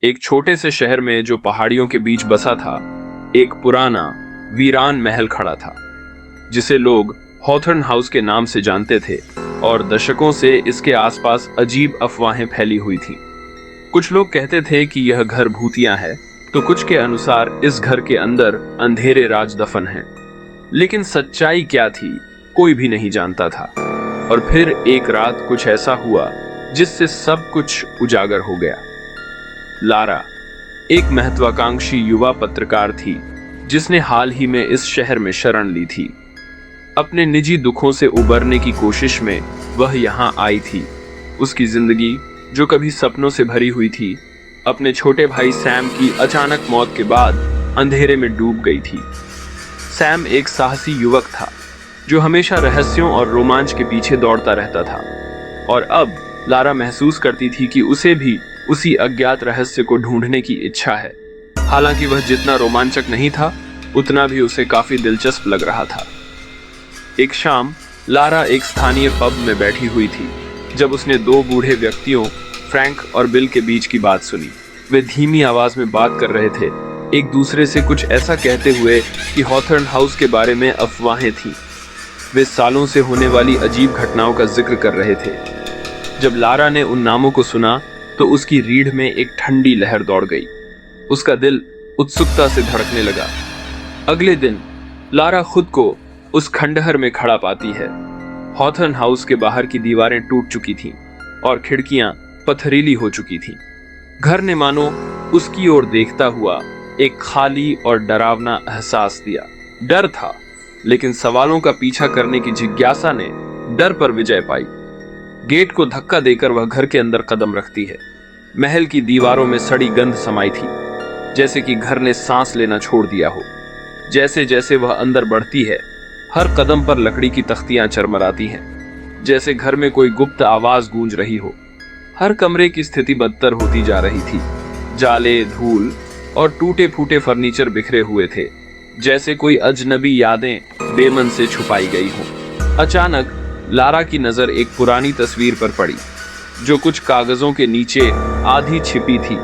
एक छोटे से शहर में जो पहाड़ियों के बीच बसा था, एक पुराना वीरान महल खड़ा था जिसे लोग हॉथर्न हाउस के नाम से जानते थे और दशकों से इसके आसपास अजीब अफवाहें फैली हुई थीं। कुछ लोग कहते थे कि यह घर भूतिया है, तो कुछ के अनुसार इस घर के अंदर अंधेरे राज दफन हैं। लेकिन सच्चाई क्या थी, कोई भी नहीं जानता था। और फिर एक रात कुछ ऐसा हुआ जिससे सब कुछ उजागर हो गया। लारा एक महत्वाकांक्षी युवा पत्रकार थी जिसने हाल ही में इस शहर में शरण ली थी। अपने निजी दुखों से उबरने की कोशिश में वह यहाँ आई थी। उसकी जिंदगी, जो कभी सपनों से भरी हुई थी, अपने छोटे भाई सैम की अचानक मौत के बाद अंधेरे में डूब गई थी। सैम एक साहसी युवक था जो हमेशा रहस्यों और रोमांच के पीछे दौड़ता रहता था, और अब लारा महसूस करती थी कि उसे भी उसी अज्ञात रहस्य को ढूंढने की इच्छा है। हालांकि वह जितना रोमांचक नहीं था, उतना भी उसे काफी दिलचस्प लग रहा था। एक शाम लारा एक स्थानीय पब में बैठी हुई थी जब उसने दो बूढ़े व्यक्तियों, फ्रैंक और बिल के बीच की बात सुनी। वे धीमी आवाज में बात कर रहे थे, एक दूसरे से कुछ ऐसा कहते हुए कि हॉथर्न हाउस के बारे में अफवाहें थीं। वे सालों से होने वाली अजीब घटनाओं का जिक्र कर रहे थे। जब लारा ने उन नामों को सुना तो उसकी रीढ़ में एक ठंडी लहर दौड़ गई। उसका दिल उत्सुकता से धड़कने लगा। अगले दिन लारा खुद को उस खंडहर में खड़ा पाती है। हॉथर्न हाउस के बाहर की दीवारें टूट चुकी थीं और खिड़कियां पथरीली हो चुकी थीं। घर ने मानो उसकी ओर देखता हुआ एक खाली और डरावना एहसास दिया। डर था, लेकिन सवालों का पीछा करने की जिज्ञासा ने डर पर विजय पाई। गेट को धक्का देकर वह घर के अंदर कदम रखती है। महल की दीवारों में सड़ी गंध समाई थी, जैसे कि घर ने सांस लेना छोड़ दिया हो। जैसे जैसे वह अंदर बढ़ती है, हर कदम पर लकड़ी की तख्तियां चरमराती हैं, जैसे घर में कोई गुप्त आवाज गूंज रही हो। हर कमरे की स्थिति बदतर होती जा रही थी। जाले, धूल और टूटे फूटे फर्नीचर बिखरे हुए थे, जैसे कोई अजनबी यादें बेमन से छुपाई गई हों। अचानक लारा की नजर एक पुरानी तस्वीर पर पड़ी, जो कुछ कागजों के नीचे आधी छिपी थी।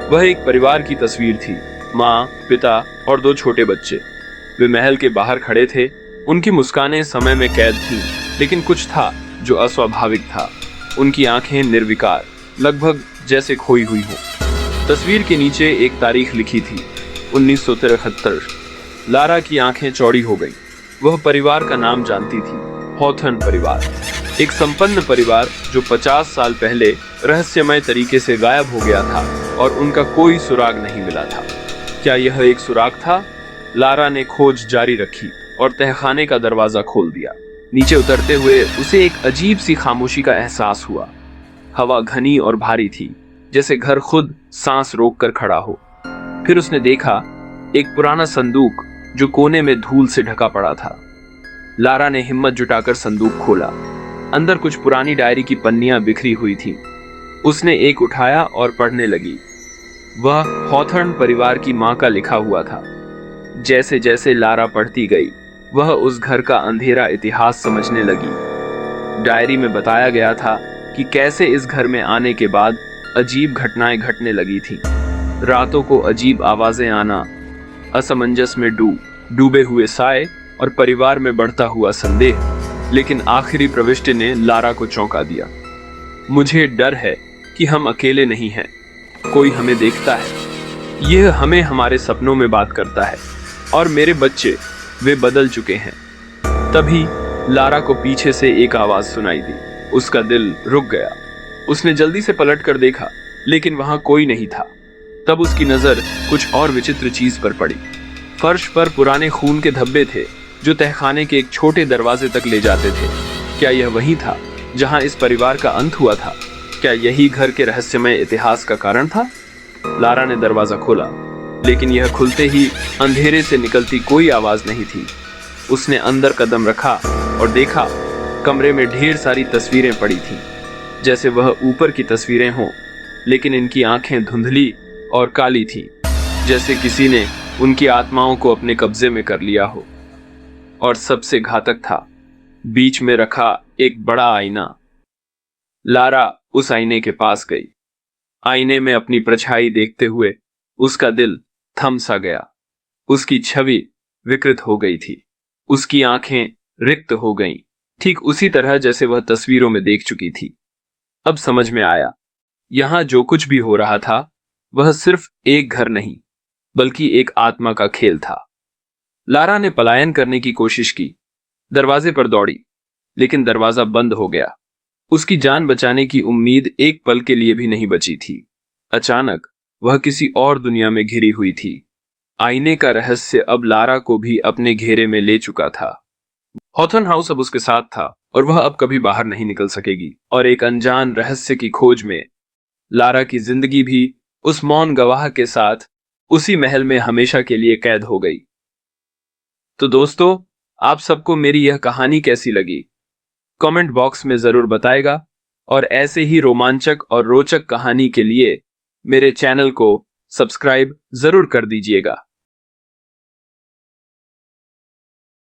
वह एक परिवार की तस्वीर थी, माँ, पिता और दो छोटे बच्चे। वे महल के बाहर खड़े थे। उनकी मुस्कानें समय में कैद थीं, लेकिन कुछ था जो अस्वाभाविक था। उनकी आंखें निर्विकार, लगभग जैसे खोई हुई हो। तस्वीर के नीचे एक तारीख लिखी थी, 1973। लारा की आंखें चौड़ी हो गईं। वह परिवार का नाम जानती थी, हॉथर्न परिवार। एक संपन्न परिवार जो 50 साल पहले रहस्यमय तरीके से गायब हो गया था और उनका कोई सुराग नहीं मिला था। क्या यह एक सुराग था? लारा ने खोज जारी रखी और तहखाने का दरवाजा खोल दिया। नीचे उतरते हुए उसे एक अजीब सी खामोशी का एहसास हुआ। हवा घनी और भारी थी, जैसे घर खुद सांस रोककर खड़ा हो। फिर उसने देखा एक पुराना संदूक जो कोने में धूल से ढका पड़ा था। लारा ने हिम्मत जुटाकर संदूक खोला। अंदर कुछ पुरानी डायरी की पन्नियां बिखरी हुई थीं। उसने एक उठाया और पढ़ने लगी। वह हॉथर्न परिवार की मां का लिखा हुआ था। जैसे जैसे लारा पढ़ती गई, वह उस घर का अंधेरा इतिहास समझने लगी। डायरी में बताया गया था कि कैसे इस घर में आने के बाद अजीब घटनाएं घटने लगी थीं। रातों को अजीब आवाजें आना, असमंजस में डूबे हुए साए और परिवार में बढ़ता हुआ संदेह। लेकिन आखिरी प्रविष्टि ने लारा को चौंका दिया। मुझे डर है कि हम अकेले नहीं हैं, कोई हमें देखता है। यह हमें हमारे सपनों में बात करता है, और मेरे बच्चे, वे बदल चुके हैं। तभी लारा को पीछे से एक आवाज सुनाई दी। उसका दिल रुक गया। उसने जल्दी से पलट कर देखा, लेकिन वहां कोई नहीं था। तब उसकी नजर कुछ और विचित्र चीज पर पड़ी। फर्श पर पुराने खून के धब्बे थे जो तहखाने के एक छोटे दरवाजे तक ले जाते थे। क्या यह वही था जहां इस परिवार का अंत हुआ था? क्या यही घर के रहस्यमय इतिहास का कारण था? लारा ने दरवाजा खोला, लेकिन यह खुलते ही अंधेरे से निकलती कोई आवाज नहीं थी। उसने अंदर कदम रखा और देखा, कमरे में ढेर सारी तस्वीरें पड़ी थीं, जैसे वह ऊपर की तस्वीरें हों, लेकिन इनकी आंखें धुंधली और काली थीं, जैसे किसी ने उनकी आत्माओं को अपने कब्जे में कर लिया हो। और सबसे घातक था, बीच में रखा एक बड़ा आईना। लारा उस आईने के पास गई। आईने में अपनी परछाई देखते हुए उसका दिल थम सा गया। उसकी छवि विकृत हो गई थी, उसकी आंखें रिक्त हो गईं, ठीक उसी तरह जैसे वह तस्वीरों में देख चुकी थी। अब समझ में आया, यहां जो कुछ भी हो रहा था वह सिर्फ एक घर नहीं बल्कि एक आत्मा का खेल था। लारा ने पलायन करने की कोशिश की, दरवाजे पर दौड़ी, लेकिन दरवाजा बंद हो गया। उसकी जान बचाने की उम्मीद एक पल के लिए भी नहीं बची थी। अचानक वह किसी और दुनिया में घिरी हुई थी। आईने का रहस्य अब लारा को भी अपने घेरे में ले चुका था। हॉथर्न हाउस अब उसके साथ था और वह अब कभी बाहर नहीं निकल सकेगी। और एक अनजान रहस्य की खोज में लारा की जिंदगी भी उस मौन गवाह के साथ उसी महल में हमेशा के लिए कैद हो गई। तो दोस्तों, आप सबको मेरी यह कहानी कैसी लगी कमेंट बॉक्स में जरूर बताएगा, और ऐसे ही रोमांचक और रोचक कहानी के लिए मेरे चैनल को सब्सक्राइब जरूर कर दीजिएगा।